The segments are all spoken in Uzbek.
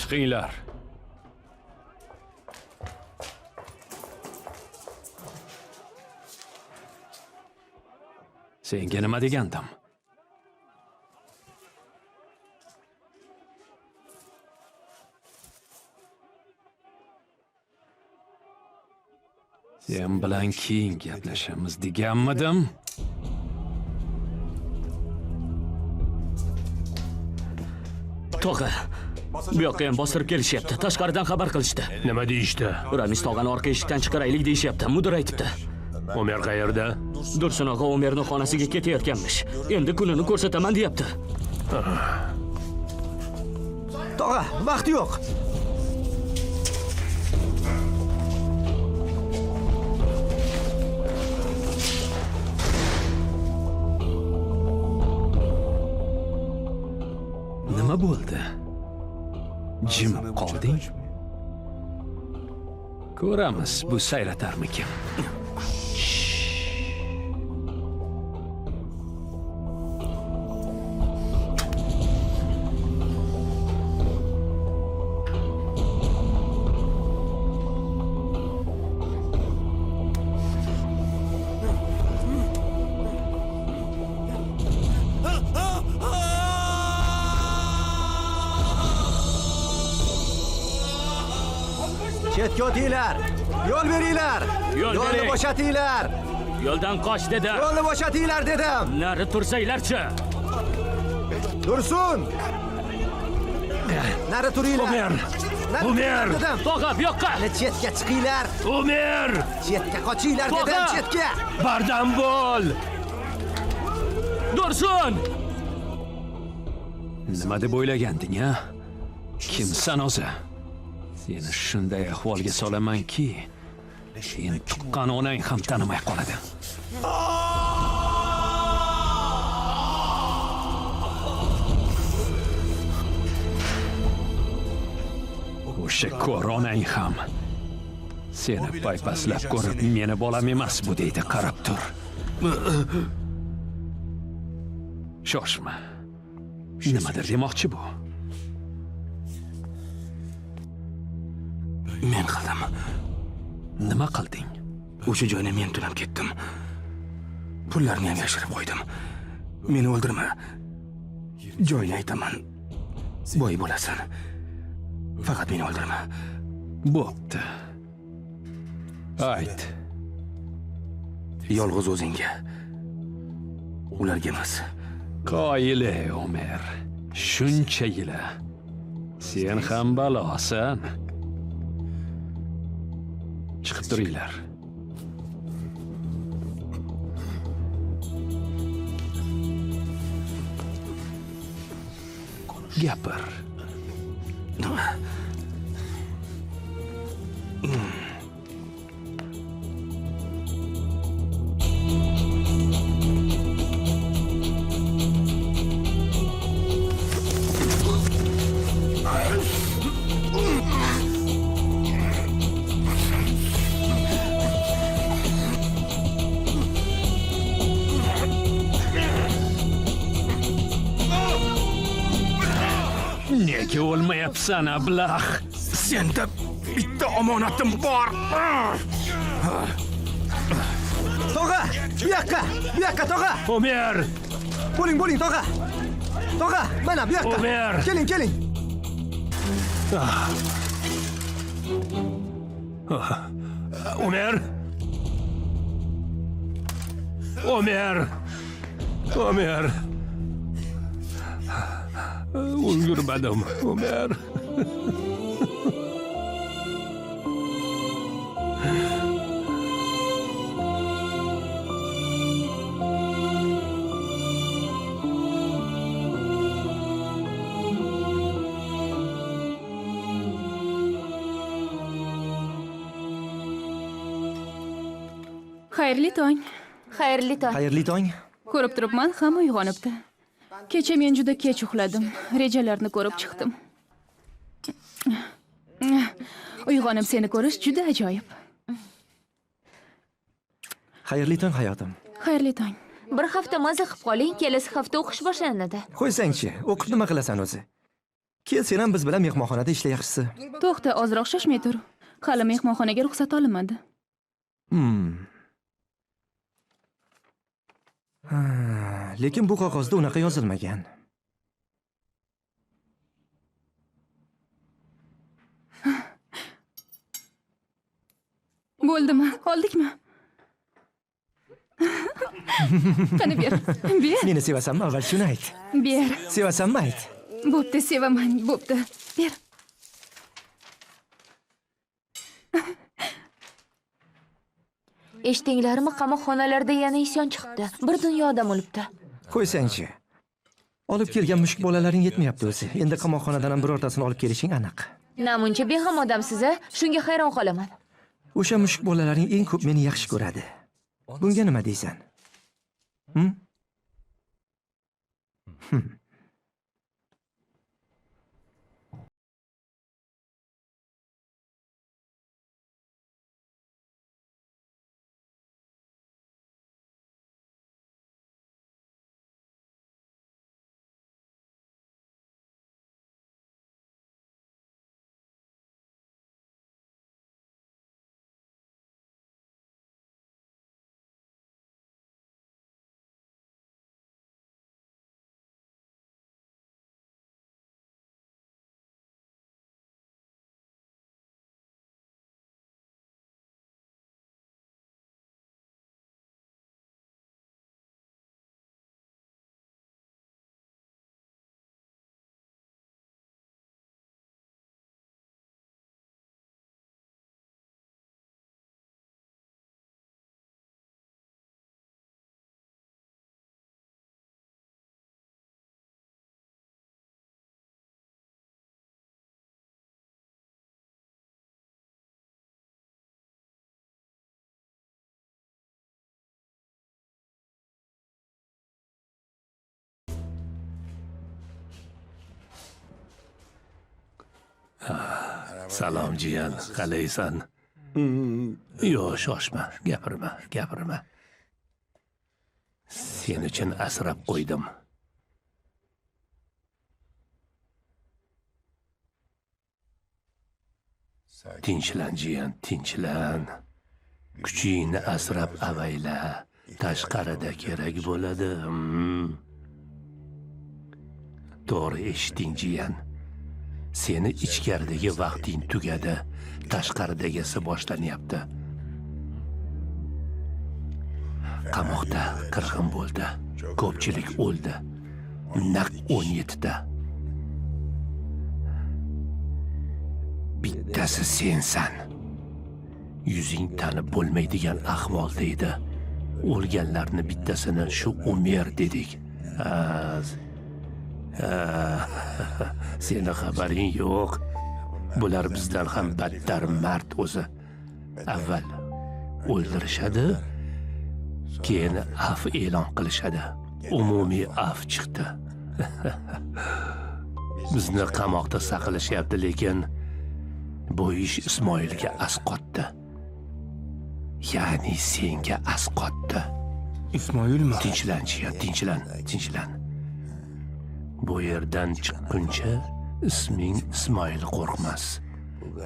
Chiqinglar. Senga nima degandim? Sen bilan keyin gaplashamiz deganmidim? Tog'a, bu yoqqa ham bostirib kelishyapti. Tashqaridan xabar qilishdi. Nima deyishdi? Ramiz tog'ani orqa eshikdan chiqaraylik deyishyapti. Mudir aytibdi. Omer qayerda? Dursun og'a Omerning xonasiga ketayotganmish. Endi kunini ko'rsataman deyapti. Tog'a, vaqt yo'q. Nima bo'ldi? Jim qolding? Ko'ramiz, bu sayratarmikin. Chetga o'tinglar. Yo'l beringlar. Yo'lni Yo'lni bo'shatinglar. Yo'ldan qoch dedim. Yo'lni bo'shatinglar dedim. Nari tursanglarchi. Dursun. Nari turinglar. Omer! Omer! Dedim. Tog'a, bu yoqqa. Hali chetga chiqinglar. Omer! Chetga qochinglar dedim, Tog'a! chetga. Bardam bo'l! Dursun! Nima deb o'ylaganding, ha? Kimsan o'zi? Seni shunday ahvolga solamanki, sen tuqqan onang ham tanimay qoladi. O'sha ko'r onang ham seni paypaslab ko'rib, meni bolam emas bu deydi, qarab tur. Shoshma. Nimadir demoqchi bu? Men qildim. Nima qilding? O'sha joyni men tunab ketdim. Pullarni ham yashirib qo'ydim. Meni o'ldirma. Joyni aytaman. Boy bo'lasan. Faqat meni o'ldirma. Bo'pti. Ayt. Yolg'iz o'zingga. Ularga emas. Qoyili, Omer. Shuncha yila. Sen ham balosan. Chiqib turinglar. Gapir. Nega o'lmayapsan, ablah? Senda bitta omonatim bor. Tog'a, bu yoqqa. Bu yoqqa tog'a. Omer! Bo'ling, tog'a. Tog'a, mana bu yoqqa. Omer! Keling. Omer! Omer! Ulgurmadim, Omer. Xayrli tong. Xayrli tong. Xayrli tong. Ko'rib turibman, hamma uyg'onibdi. Kecha men juda kech uxladim. Rejalarni ko'rib chiqdim. Uyg'onib seni ko'rish juda ajoyib. Xayrli tong hayotim. Xayrli tong. Bir hafta maza qilib qoling, kelasi hafta o'qish boshlanadi. Qo'ysangchi, o'qib nima qilasan o'zi? Kel, sen ham biz bilan mehmonxonada ishla yaxshisi. To'xta, ozroq shoshmay tur. Hali mehmonxonaga ruxsat olinmadi. Lekin bu qog'ozda unaqa yozilmagan. Bo'ldimi? Oldikmi? Qani ber. Ber. Meni sevasanmi? Avval shuni ayt. Ber. Sevasanmi ayt. Bo'pti, sevaman. Bo'pti. Ber. Eshitdinglarmi, qamoqxonalarda yana isyon chiqibdi. Bir dunyo odam o'libdi. Qo'ysangchi. Olib kelgan mushuk bolalaring yetmayapti o'zi. Endi qamoqxonadan ham birortasini olib kelishing aniq. Namuncha beham odamsiz-a? Shunga hayron qolaman. O'sha mushuk bolalaring eng ko'p meni yaxshi ko'radi. Bunga nima deysan? Salom jiyan, qalaysan? Yo'q, shoshma, gapirma. Sen uchun asrab qo'ydim. Tinchlan jiyan, tinchlan. Kuchingni asrab avayla. Tashqarida kerak bo'ladi. To'g'ri eshitding jiyan. Seni ichkaridagi vaqting tugadi, tashqaridagisi boshlanyapti. Qamoqda qirg'in bo'ldi, ko'pchilik o'ldi. Naq 17 ta. Bittasi sensan. Yuzing tanib bo'lmaydigan ahvolda edi. O'lganlarni bittasini shu Umer dedik. Seni xabaring yo'q. Bular bizdan ham battar mard o'zi. Avval o'ldirishadi, keyin af e'lon qilishadi. Umumiy af chiqdi. Bizni qamoqda saqlashyapti, lekin bu ish Ismoilga asqotdi. Ya'ni senga asqotdi. Ismoilmi? Tinchlan. Bu yerdan chiqquncha isming Ismoil Qo'rqmas.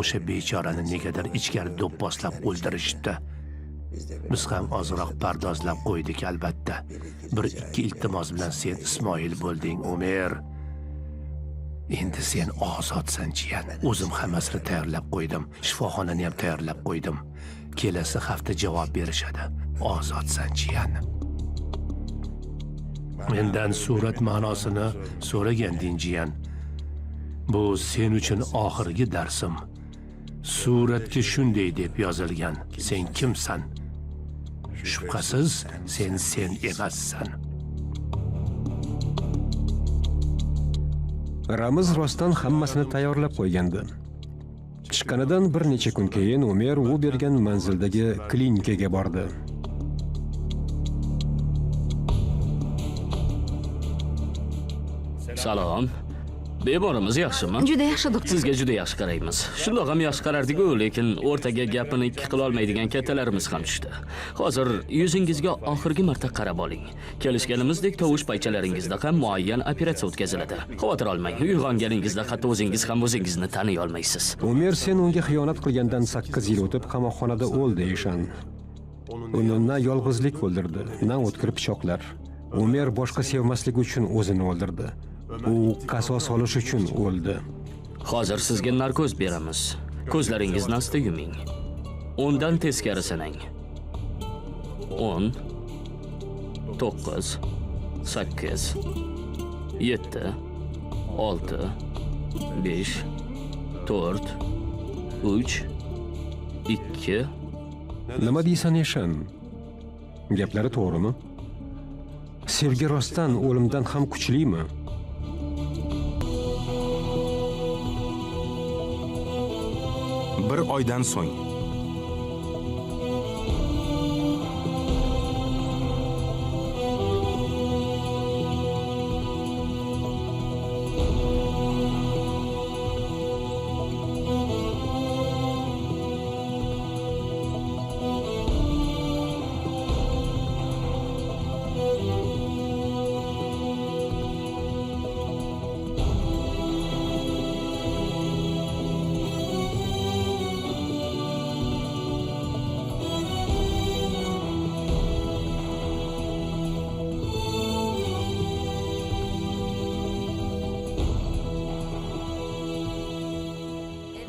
O'sha bechorani negadir ichkari do'pposlab o'ldirishdi. Biz ham ozroq pardozlab qo'ydik albatta. 1-2 iltimos bilan sen Ismoil bo'lding, Umer. Endi sen ozodsan jiyan. O'zim hammasini tayyorlab qo'ydim. Shifoxonani ham tayyorlab qo'ydim. Kelasi hafta javob berishadi. Ozodsan jiyan. Mendan surat ma'nosini so'raganding jiyan. Bu sen uchun oxirgi darsim. Suratga shunday deb yozilgan. Sen kimsan? Shubhasiz, sen emassan. Ramiz rostdan hammasini tayyorlab qo'ygandi. Chiqqanidan bir necha kun keyin Umer u bergan manzildagi klinikaga bordi. Salom. Bemorimiz yaxshimi? Juda yaxshi doktor. Sizga juda yaxshi qaraymiz. Shundoq ham yaxshi qarardik-ku, lekin o'rtaga gapini ikki qila olmaydigan kattalarimiz ham tushdi. Hozir yuzingizga oxirgi marta qarab oling. Kelishganimizdek tovush paychalaringizda ham muayyan operatsiya o'tkaziladi. Xavotir olmang. Uyg'onganingizda hatto o'zingiz ham o'zingizni taniy olmaysiz. Umer sen unga xiyonat qilgandan 8 yil o'tib qamoqxonada o'ldi Eshan. Uni na yolg'izlik o'ldirdi, na o'tkir pichoqlar. Umer boshqa sevmasligi uchun o'zini o'ldirdi. U qasos olish uchun o'ldi. Hozir sizga narkoz beramiz. Ko'zlaringizni asta yuming. 10 dan teskari sanang. 10 9 8 7 6 5 4 3 2 Nima deysan Eshan? Gaplari to'g'rimi? Sevgi rostdan o'limdan ham kuchlimi? Bir oydan so'ng.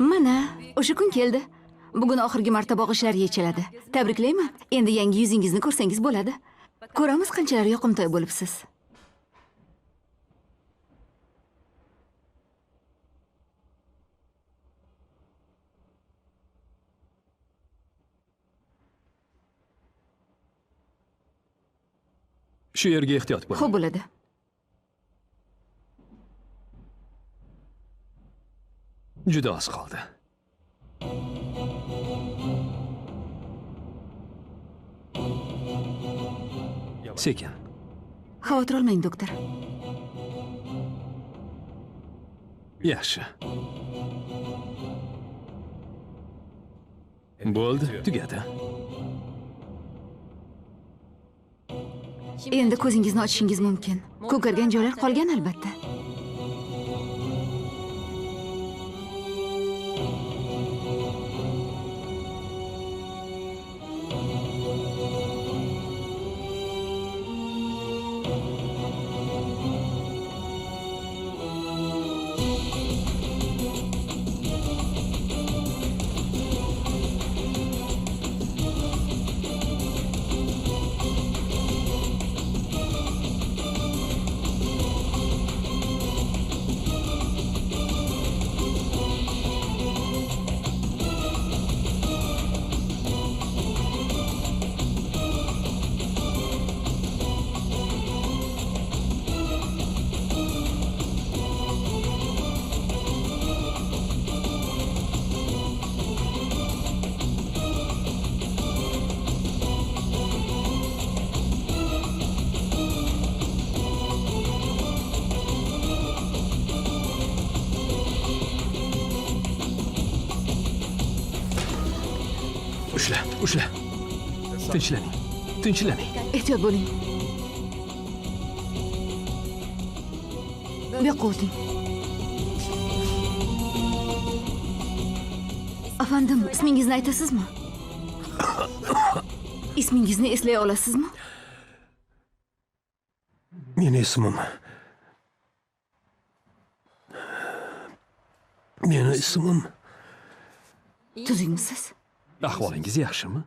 Mana, o'sha kun keldi. Bugun oxirgi marta bog'ishlar yechiladi. Tabriklayman. Endi yangi yuzingizni ko'rsangiz bo'ladi. Ko'ramiz qanchalar yoqimtoy bo'libsiz. Shu yerga ehtiyot bo'ling. Xo'p bo'ladi. Juda oz qoldi. Sekin. Xavotir olmang, doktor. Yaxshi. Bo'ldi, tugadi. Endi ko'zingizni ochishingiz mumkin. Ko'kargan joylar qolgan albatta. Ushla. Tinchlaning. Ehtiyot bo'ling. Bu yoqqa o'ting. Afandim, ismingizni aytasizmi? Ismingizni eslay olasizmi? Meni ismim. Tuzukmisiz? Ahvolingiz yaxshimi?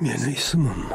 Meni ismim.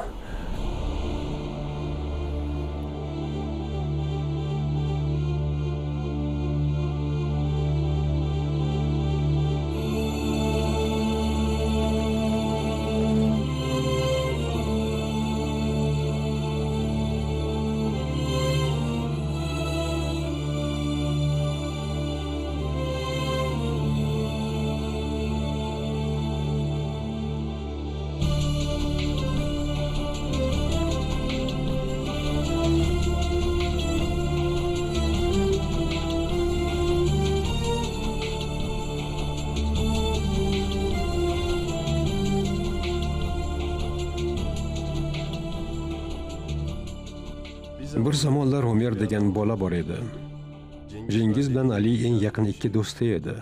Bir zamonlar Umer degan bola bor edi. Jengiz bilan Ali eng yaqin ikki do'sti edi.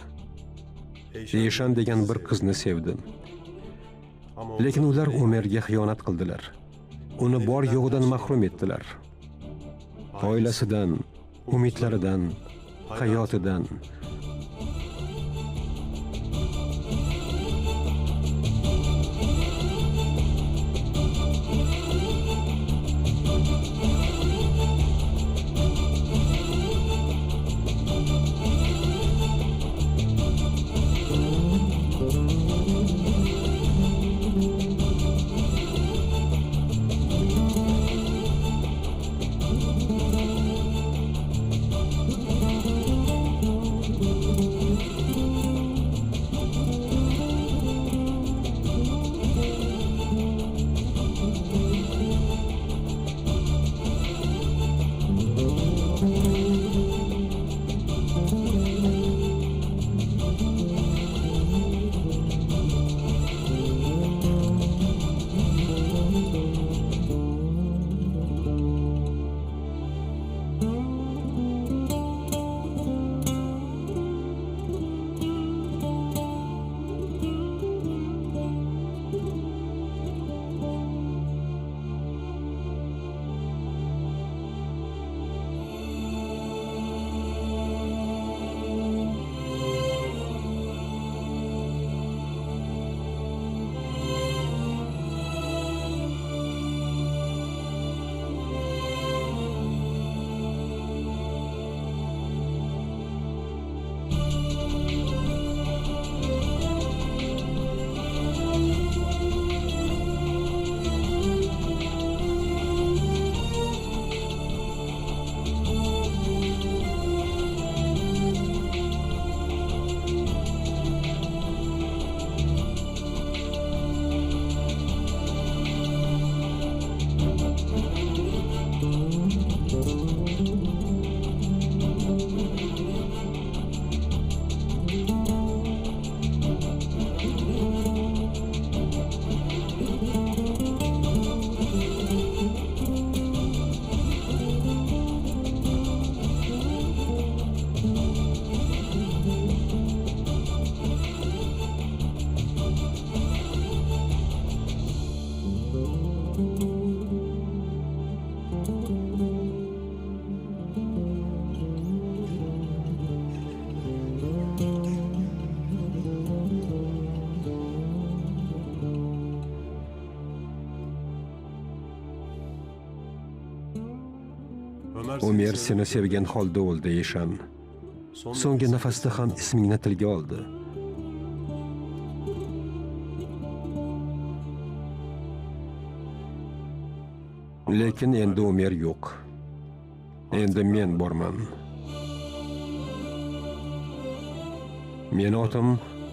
Eshan degan bir qizni sevdi. Lekin ular Umerga xiyonat qildilar. Uni bor yo'g'idan mahrum etdilar. Oilasidan, umidlaridan, hayotidan. Umer seni sevgan holda o'ldi, Eshan. So'nggi nafasda ham ismingni tilga oldi. Lekin endi Umer yo'q. Endi men borman. Meni otim